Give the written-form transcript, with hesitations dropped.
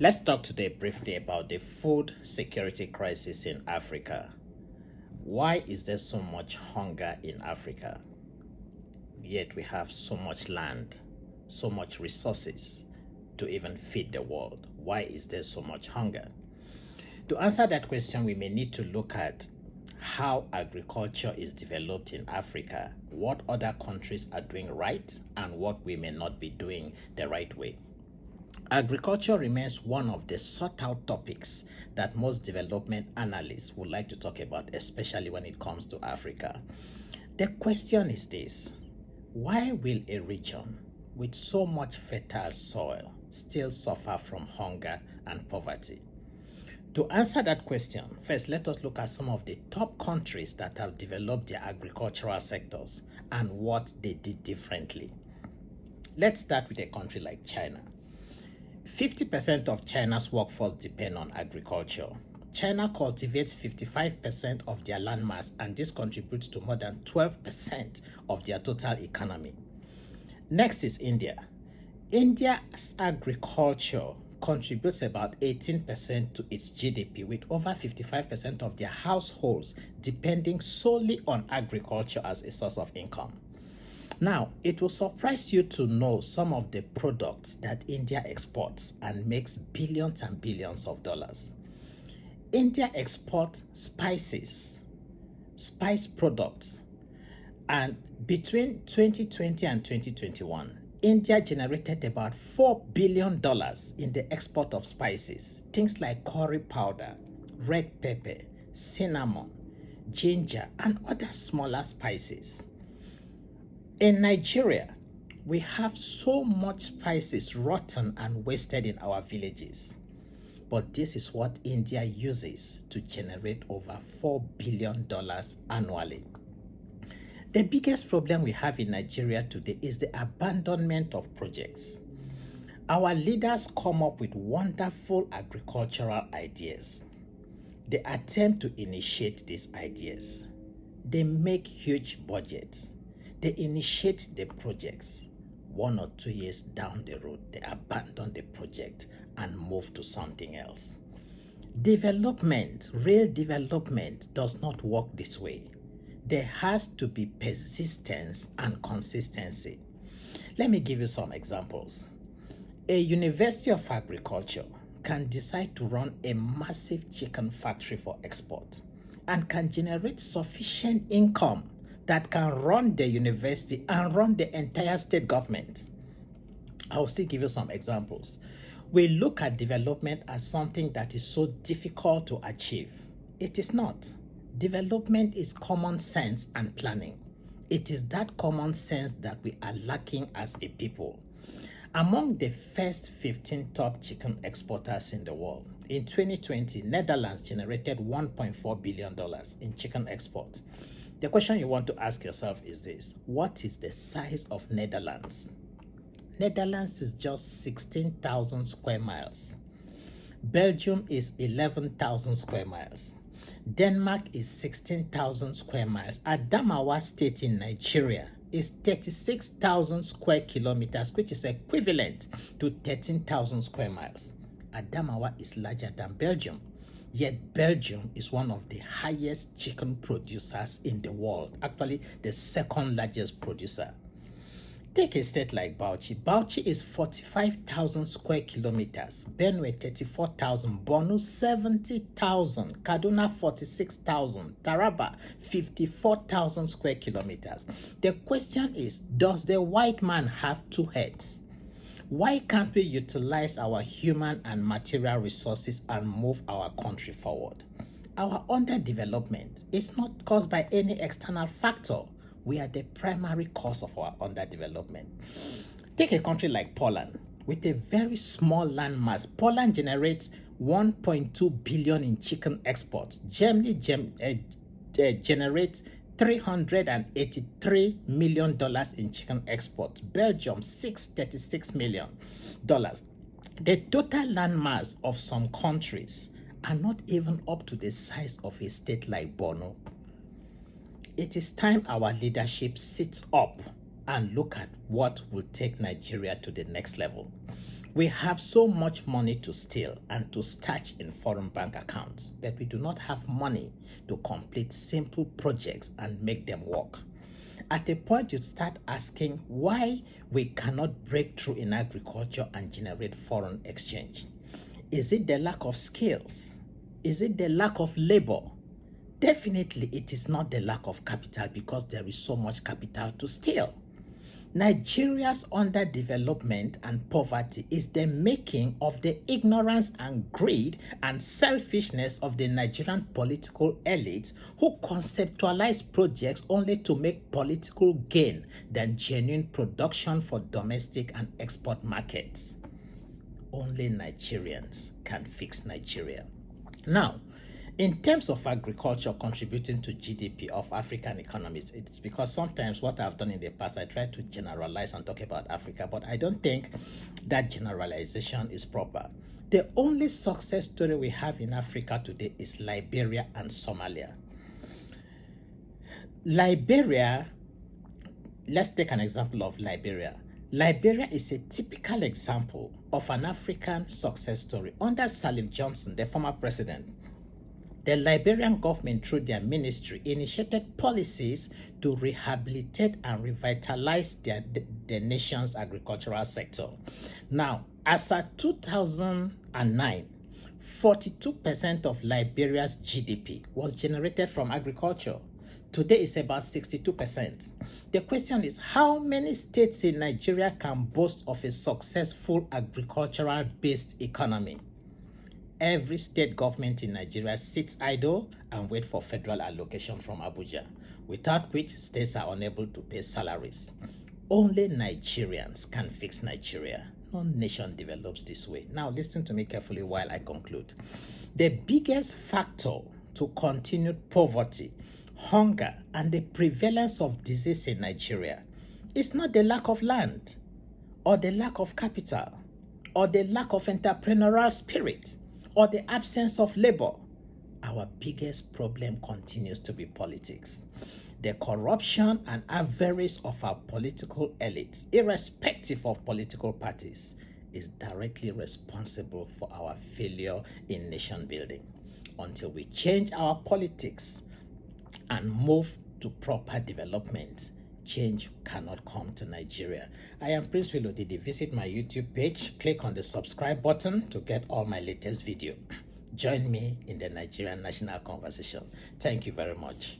Let's talk today briefly about the food security crisis in Africa. Why is there so much hunger in Africa? Yet we have so much land, so much resources to even feed the world. Why is there so much hunger? To answer that question, we may need to look at how agriculture is developed in Africa, what other countries are doing right, and what we may not be doing the right way. Agriculture remains one of the sought-out topics that most development analysts would like to talk about, especially when it comes to Africa. The question is this: why will a region with so much fertile soil still suffer from hunger and poverty? To answer that question, first let us look at some of the top countries that have developed their agricultural sectors and what they did differently. Let's start with a country like China. 50% of China's workforce depend on agriculture. China cultivates 55% of their landmass, and this contributes to more than 12% of their total economy. Next is India. India's agriculture contributes about 18% to its GDP, with over 55% of their households depending solely on agriculture as a source of income. Now, it will surprise you to know some of the products that India exports and makes billions and billions of dollars. India exports spices, spice products, and between 2020 and 2021, India generated about $4 billion in the export of spices, things like curry powder, red pepper, cinnamon, ginger, and other smaller spices. In Nigeria, we have so much spices rotten and wasted in our villages. But this is what India uses to generate over $4 billion annually. The biggest problem we have in Nigeria today is the abandonment of projects. Our leaders come up with wonderful agricultural ideas. They attempt to initiate these ideas. They make huge budgets. They initiate the projects. 1 or 2 years down the road, they abandon the project and move to something else. Development, real development, does not work this way. There has to be persistence and consistency. Let me give you some examples. A University of Agriculture can decide to run a massive chicken factory for export and can generate sufficient income that can run the university and run the entire state government. I'll still give you some examples. We look at development as something that is so difficult to achieve. It is not. Development is common sense and planning. It is that common sense that we are lacking as a people. Among the first 15 top chicken exporters in the world, in 2020, Netherlands generated $1.4 billion in chicken exports. The question you want to ask yourself is this: what is the size of Netherlands? Netherlands is just 16,000 square miles. Belgium is 11,000 square miles. Denmark is 16,000 square miles. Adamawa State in Nigeria is 36,000 square kilometers, which is equivalent to 13,000 square miles. Adamawa is larger than Belgium. Yet Belgium is one of the highest chicken producers in the world, actually the second largest producer. Take a state like Bauchi. Bauchi is 45,000 square kilometers, Benue 34,000, Borno 70,000, Kaduna 46,000, Taraba 54,000 square kilometers. The question is, does the white man have two heads? Why can't we utilize our human and material resources and move our country forward? Our underdevelopment is not caused by any external factor. We are the primary cause of our underdevelopment. Take a country like Poland. With a very small land mass, Poland generates 1.2 billion in chicken exports. Germany generates $383 million in chicken exports. Belgium, $636 million. The total land mass of some countries are not even up to the size of a state like Borno. It is time our leadership sits up and look at what will take Nigeria to the next level. We have so much money to steal and to stash in foreign bank accounts, but we do not have money to complete simple projects and make them work. At a point, you start asking why we cannot break through in agriculture and generate foreign exchange. Is it the lack of skills? Is it the lack of labor? Definitely, it is not the lack of capital because there is so much capital to steal. Nigeria's underdevelopment and poverty is the making of the ignorance and greed and selfishness of the Nigerian political elites who conceptualize projects only to make political gain than genuine production for domestic and export markets. Only Nigerians can fix Nigeria. Now, in terms of agriculture contributing to GDP of African economies, it's because sometimes what I've done in the past, I try to generalize and talk about Africa, but I don't think that generalization is proper. The only success story we have in Africa today is Liberia and Somalia. Liberia, let's take an example of Liberia. Liberia is a typical example of an African success story. Under Salif Johnson, the former president, the Liberian government, through their ministry, initiated policies to rehabilitate and revitalize the nation's agricultural sector. Now, as of 2009, 42% of Liberia's GDP was generated from agriculture. Today is about 62%. The question is, how many states in Nigeria can boast of a successful agricultural-based economy? Every state government in Nigeria sits idle and waits for federal allocation from Abuja, without which states are unable to pay salaries. Only Nigerians can fix Nigeria. No nation develops this way. Now, listen to me carefully while I conclude. The biggest factor to continued poverty, hunger, and the prevalence of disease in Nigeria is not the lack of land, or the lack of capital, or the lack of entrepreneurial spirit, or the absence of labor. Our biggest problem continues to be politics. The corruption and avarice of our political elites, irrespective of political parties, is directly responsible for our failure in nation building. Until we change our politics and move to proper development, change cannot come to Nigeria. I am Prince Wilodidi. Visit my YouTube page, click on the subscribe button to get all my latest video. Join me in the Nigerian national conversation. Thank you very much.